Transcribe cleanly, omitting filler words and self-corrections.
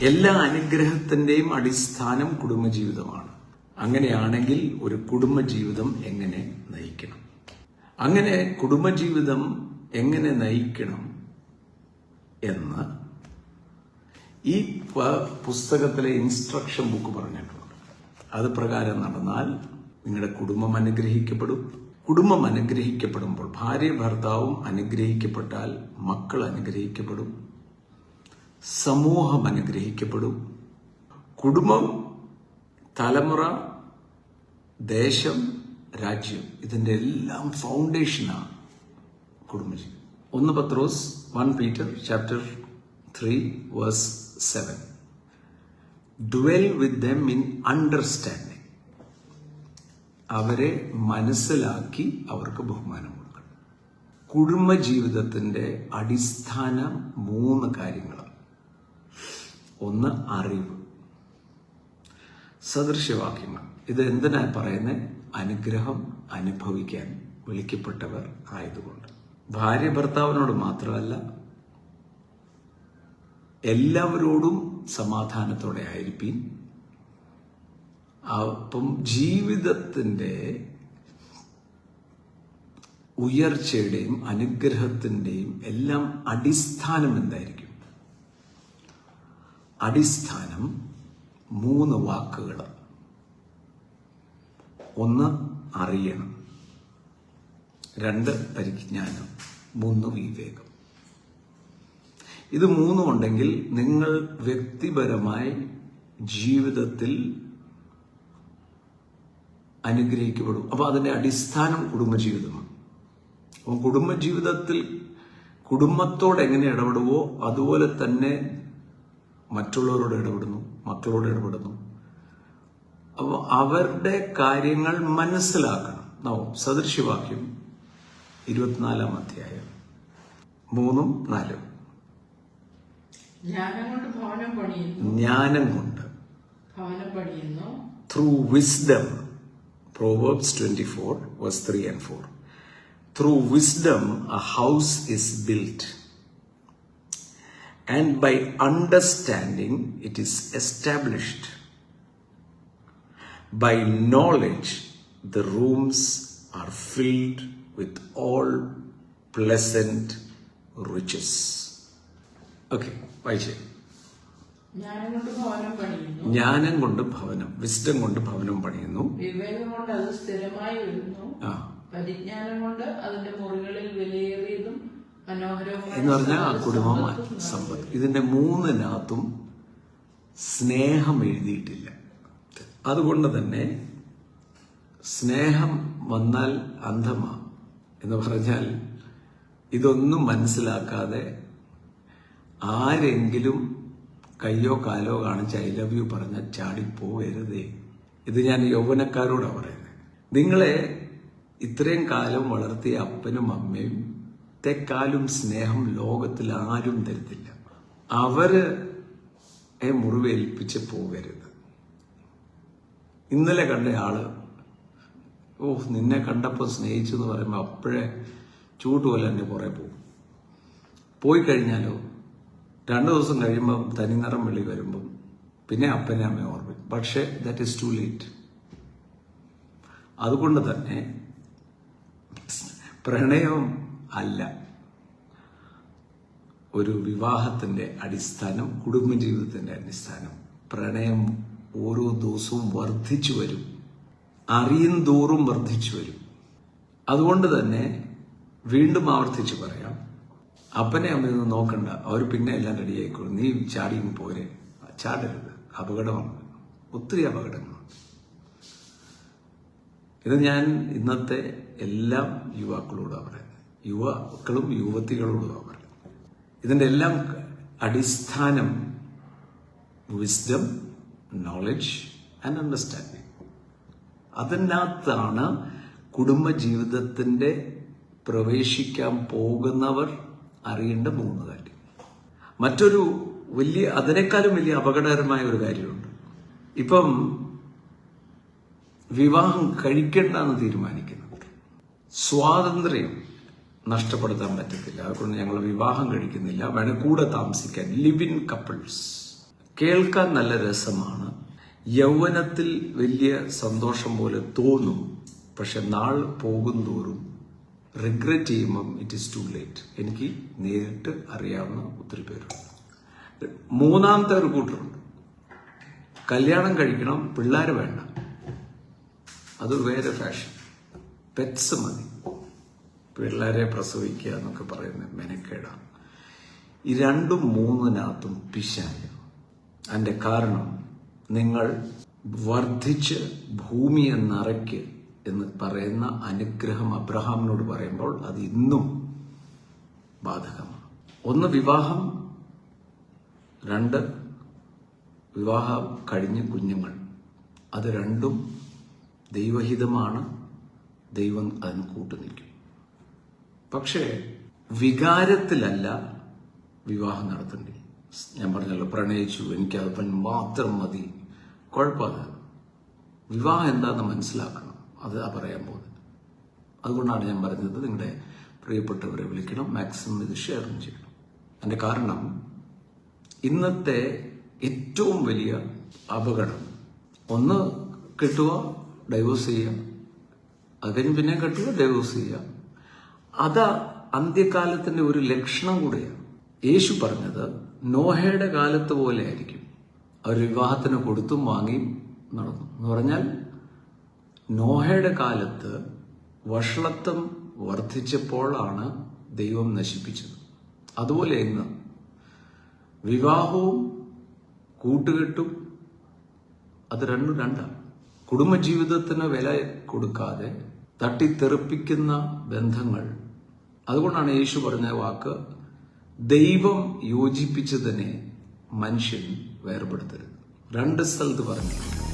എല്ലാ അനുഗ്രഹത്തിന്റെയും അടിസ്ഥാനം കുടുംബജീവിതമാണ്. അങ്ങനെയാണെങ്കിൽ ഒരു കുടുംബജീവിതം എങ്ങനെ നയിക്കണം? അങ്ങനെ കുടുംബജീവിതം എങ്ങനെ നയിക്കണം എന്ന് ഈ പുസ്തകത്തിലെ ഇൻസ്ട്രക്ഷൻ ബുക്ക് പറഞ്ഞിട്ടുണ്ട്. അത് പ്രകാരം നടന്നാൽ നിങ്ങളുടെ കുടുംബം അനുഗ്രഹിക്കപ്പെടും. കുടുംബം അനുഗ്രഹിക്കപ്പെടുമ്പോൾ ഭാര്യ ഭർത്താവും അനുഗ്രഹിക്കപ്പെട്ടാൽ മക്കൾ അനുഗ്രഹിക്കപ്പെടും, സമൂഹം അനുഗ്രഹിക്കപ്പെടും. കുടുംബം, തലമുറ, ദേശം, രാജ്യം, ഇതിന്റെ എല്ലാം ഫൗണ്ടേഷനാണ് കുടുംബജീവിതം. 1 പത്രോസ് 1 Peter chapter 3 verse 7. Dwell with them in understanding. അവരെ മനസ്സിലാക്കി അവർക്ക് ബഹുമാനം കൊടുക്കണം. കുടുംബജീവിതത്തിന്റെ അടിസ്ഥാനം 3 കാര്യങ്ങളാണ്. 1, അറിവ്. സദൃശവാക്യങ്ങൾ. ഇത് എന്തിനാ പറയുന്നത്? അനുഗ്രഹം അനുഭവിക്കാൻ വിളിക്കപ്പെട്ടവർ ആയതുകൊണ്ട്. ഭാര്യ ഭർത്താവിനോട് മാത്രമല്ല, എല്ലാവരോടും സമാധാനത്തോടെ ആയിരിക്കും. അപ്പം ജീവിതത്തിന്റെ ഉയർച്ചയുടെയും അനുഗ്രഹത്തിന്റെയും എല്ലാം അടിസ്ഥാനം എന്തായിരിക്കും? അടിസ്ഥാനം 3 വാക്കുകളാണ്. 1, അറിയണം. 2, പരിജ്ഞാനം. 3, വിവേകം. ഇത് 3 ഉണ്ടെങ്കിൽ നിങ്ങൾ വ്യക്തിപരമായി ജീവിതത്തിൽ അനുഗ്രഹിക്കപ്പെടും. അപ്പൊ അതിന്റെ അടിസ്ഥാനം കുടുംബജീവിതമാണ്. അപ്പം കുടുംബജീവിതത്തിൽ കുടുംബത്തോട് എങ്ങനെ ഇടപെടുവോ അതുപോലെ തന്നെ മറ്റുള്ളവരോട് ഇടപെടുന്നു, മക്കളോട് ഇടപെടുന്നു. അപ്പോൾ അവരുടെ കാര്യങ്ങൾ മനസ്സിലാക്കണം. സദൃശവാക്യം 24 അധ്യായം 3, 4. ജ്ഞാനം കൊണ്ട് ഭവനം പണിയുന്നു. Through wisdom. Proverbs 24 verse 3 and 4. Through wisdom a house is built, and by understanding it is established. By knowledge the rooms are filled with all pleasant riches. Okay, വായിച്ചേ. ജ്ഞാനം കൊണ്ട് ഭവനം, വിസ്ഡം കൊണ്ട് ഭവനം പണിയുന്നു. വിവേകം കൊണ്ട് അത് സ്ഥിരമായി വരുന്നു. പരിജ്ഞാനം കൊണ്ട് അതിന്റെ മുറികളിൽ വിലയേറിയതും മനോഹരവും എന്ന് പറഞ്ഞാൽ ആ കുടുംബം സമ്പത്ത്. ഇതിന്റെ 3-നകത്തും സ്നേഹം എഴുതിയിട്ടില്ല. അതുകൊണ്ട് തന്നെ സ്നേഹം വന്നാൽ അന്ധമാ എന്ന് പറഞ്ഞാൽ ഇതൊന്നും മനസ്സിലാക്കാതെ ആരെങ്കിലും കയ്യോ കാലോ കാണിച്ച് ഐ ലവ് യു പറഞ്ഞ ചാടിപ്പോവരുതേ. ഇത് ഞാൻ യൗവനക്കാരോടാണ് പറയുന്നത്. നിങ്ങളെ ഇത്രയും കാലം വളർത്തിയ അപ്പനും അമ്മയും തെക്കാലും സ്നേഹം ലോകത്തിൽ ആരും തരത്തില്ല. അവര് മുറിവേൽപ്പിച്ച് പോകരുത്. ഇന്നലെ കണ്ടയാള് നിന്നെ കണ്ടപ്പോൾ സ്നേഹിച്ചു എന്ന് പറയുമ്പോൾ അപ്പോഴേ ചൂട്ടുപോലെ എന്നെ കുറെ പോകും. പോയി കഴിഞ്ഞാലോ 2 ദിവസം കഴിയുമ്പം തനിനിറം വെളി വരുമ്പം പിന്നെ അപ്പനെ അമ്മയെ ഓർമ്മിക്കും. പക്ഷെ ദാറ്റ് ഈസ് ടു ലേറ്റ്. അതുകൊണ്ട് തന്നെ പ്രണയം അല്ല ഒരു വിവാഹത്തിന്റെ അടിസ്ഥാനം, കുടുംബജീവിതത്തിന്റെ അടിസ്ഥാനം. പ്രണയം ഓരോ ദിവസവും വർദ്ധിച്ചു വരും, അറിയും തോറും വർദ്ധിച്ചു വരും. അതുകൊണ്ട് തന്നെ വീണ്ടും ആവർത്തിച്ച് പറയാം, അപ്പനെ അമ്മയൊന്നും നോക്കണ്ട, അവർ പിന്നെ എല്ലാം റെഡിയായിക്കോളും, നീ ചാടിയും പോരെ. ചാടരുത്, അപകടമാണ്, ഒത്തിരി അപകടങ്ങളുണ്ട്. ഇത് ഞാൻ ഇന്നത്തെ എല്ലാ യുവാക്കളോടാണ് പറയുന്നത്, യുവാക്കളും യുവതികളോടുമാണ് പറയുന്നത്. ഇതിന്റെ എല്ലാം അടിസ്ഥാനം വിസ്ഡം, നോളജ് ആൻഡ് അണ്ടർസ്റ്റാൻഡിങ്. അതിനകത്താണ് കുടുംബജീവിതത്തിന്റെ പ്രവേശിക്കാൻ പോകുന്നവർ അറിയേണ്ട 3 കാര്യം. മറ്റൊരു വലിയ, അതിനേക്കാളും വലിയ അപകടകരമായ ഒരു കാര്യമുണ്ട്. ഇപ്പം വിവാഹം കഴിക്കേണ്ടെന്ന് തീരുമാനിക്കുന്നത്, സ്വാതന്ത്ര്യം നഷ്ടപ്പെടുത്താൻ പറ്റത്തില്ല, അതുകൊണ്ട് ഞങ്ങൾ വിവാഹം കഴിക്കുന്നില്ല, വേണേൽ കൂടെ താമസിക്കാൻ, ലിവ് ഇൻ കപ്പിൾസ്. കേൾക്കാൻ നല്ല രസമാണ്, യൗവനത്തിൽ വലിയ സന്തോഷം പോലെ തോന്നും. പക്ഷെ നാൾ പോകുന്തോറും റിഗ്രറ്റ് ചെയ്യുമ്പം ഇറ്റ് ഈസ് ടു ലേറ്റ്. എനിക്ക് നേരിട്ട് അറിയാവുന്ന ഒത്തിരി പേരുണ്ട്. മൂന്നാമത്തെ ഒരു കൂട്ടരുണ്ട്, കല്യാണം കഴിക്കണം, പിള്ളേർ വേണ്ട, അതൊരു വേറെ ഫാഷൻ. പെറ്റ്സ് മതി, പിള്ളേരെ പ്രസവിക്കുക എന്നൊക്കെ പറയുന്നത് മെനക്കേടാണ്. ഈ രണ്ടും മൂന്നിനകത്തും പിശാച്. അതിന്റെ കാരണം, നിങ്ങൾ വർദ്ധിച്ച് ഭൂമിയെ നിറയ്ക്ക് എന്ന് പറയുന്ന അനുഗ്രഹം അബ്രഹാമിനോട് പറയുമ്പോൾ അത് ഇന്നും ബാധകമാണ്. ഒന്ന് വിവാഹം, രണ്ട് വിവാഹം കഴിഞ്ഞ് കുഞ്ഞുങ്ങൾ. അത് രണ്ടും ദൈവഹിതമാണ്, ദൈവം അതിന് കൂട്ടുനിൽക്കും. പക്ഷേ വികാരത്തിലല്ല വിവാഹം നടത്തേണ്ടത്. ഞാൻ പറഞ്ഞല്ലോ, പ്രണയിച്ചു, എനിക്കതിപ്പം മാത്രം മതി, കുഴപ്പമില്ല. വിവാഹം എന്താണെന്ന് മനസ്സിലാക്കണം, അത് പറയാൻ പോകുന്നത്. അതുകൊണ്ടാണ് ഞാൻ പറഞ്ഞത്, നിങ്ങളുടെ പ്രിയപ്പെട്ടവരെ വിളിക്കണം, മാക്സിമം ഇത് ഷെയർ ചെയ്യണം. അതിന്റെ കാരണം, ഇന്നത്തെ ഏറ്റവും വലിയ അപകടം, ഒന്ന് കെട്ടുക, ഡൈവോഴ്സ് ചെയ്യുക, അത് കഴിഞ്ഞ് പിന്നെ കെട്ടുക, ഡൈവോഴ്സ് ചെയ്യുക. അത് അന്ത്യകാലത്തിന്റെ ഒരു ലക്ഷണം കൂടെയാണ്. യേശു പറഞ്ഞത് നോഹയുടെ കാലത്ത് പോലെ ആയിരിക്കും. അവർ വിവാഹത്തിന് കൊടുത്തും വാങ്ങിയും നടന്നു എന്ന് പറഞ്ഞാൽ, നോഹയുടെ കാലത്ത് വഷളത്വം വർദ്ധിച്ചപ്പോഴാണ് ദൈവം നശിപ്പിച്ചത്. അതുപോലെ ഇന്ന് വിവാഹവും കൂട്ടുകെട്ടും അത് രണ്ടും രണ്ടാണ്. കുടുംബജീവിതത്തിന് വില കൊടുക്കാതെ തട്ടിത്തെറിപ്പിക്കുന്ന ബന്ധങ്ങൾ. അതുകൊണ്ടാണ് യേശു പറഞ്ഞ വാക്ക്, ദൈവം യോജിപ്പിച്ചതിനെ മനുഷ്യൻ വേർപെടുത്തരുത്. രണ്ട് സ്ഥലത്ത് പറഞ്ഞു.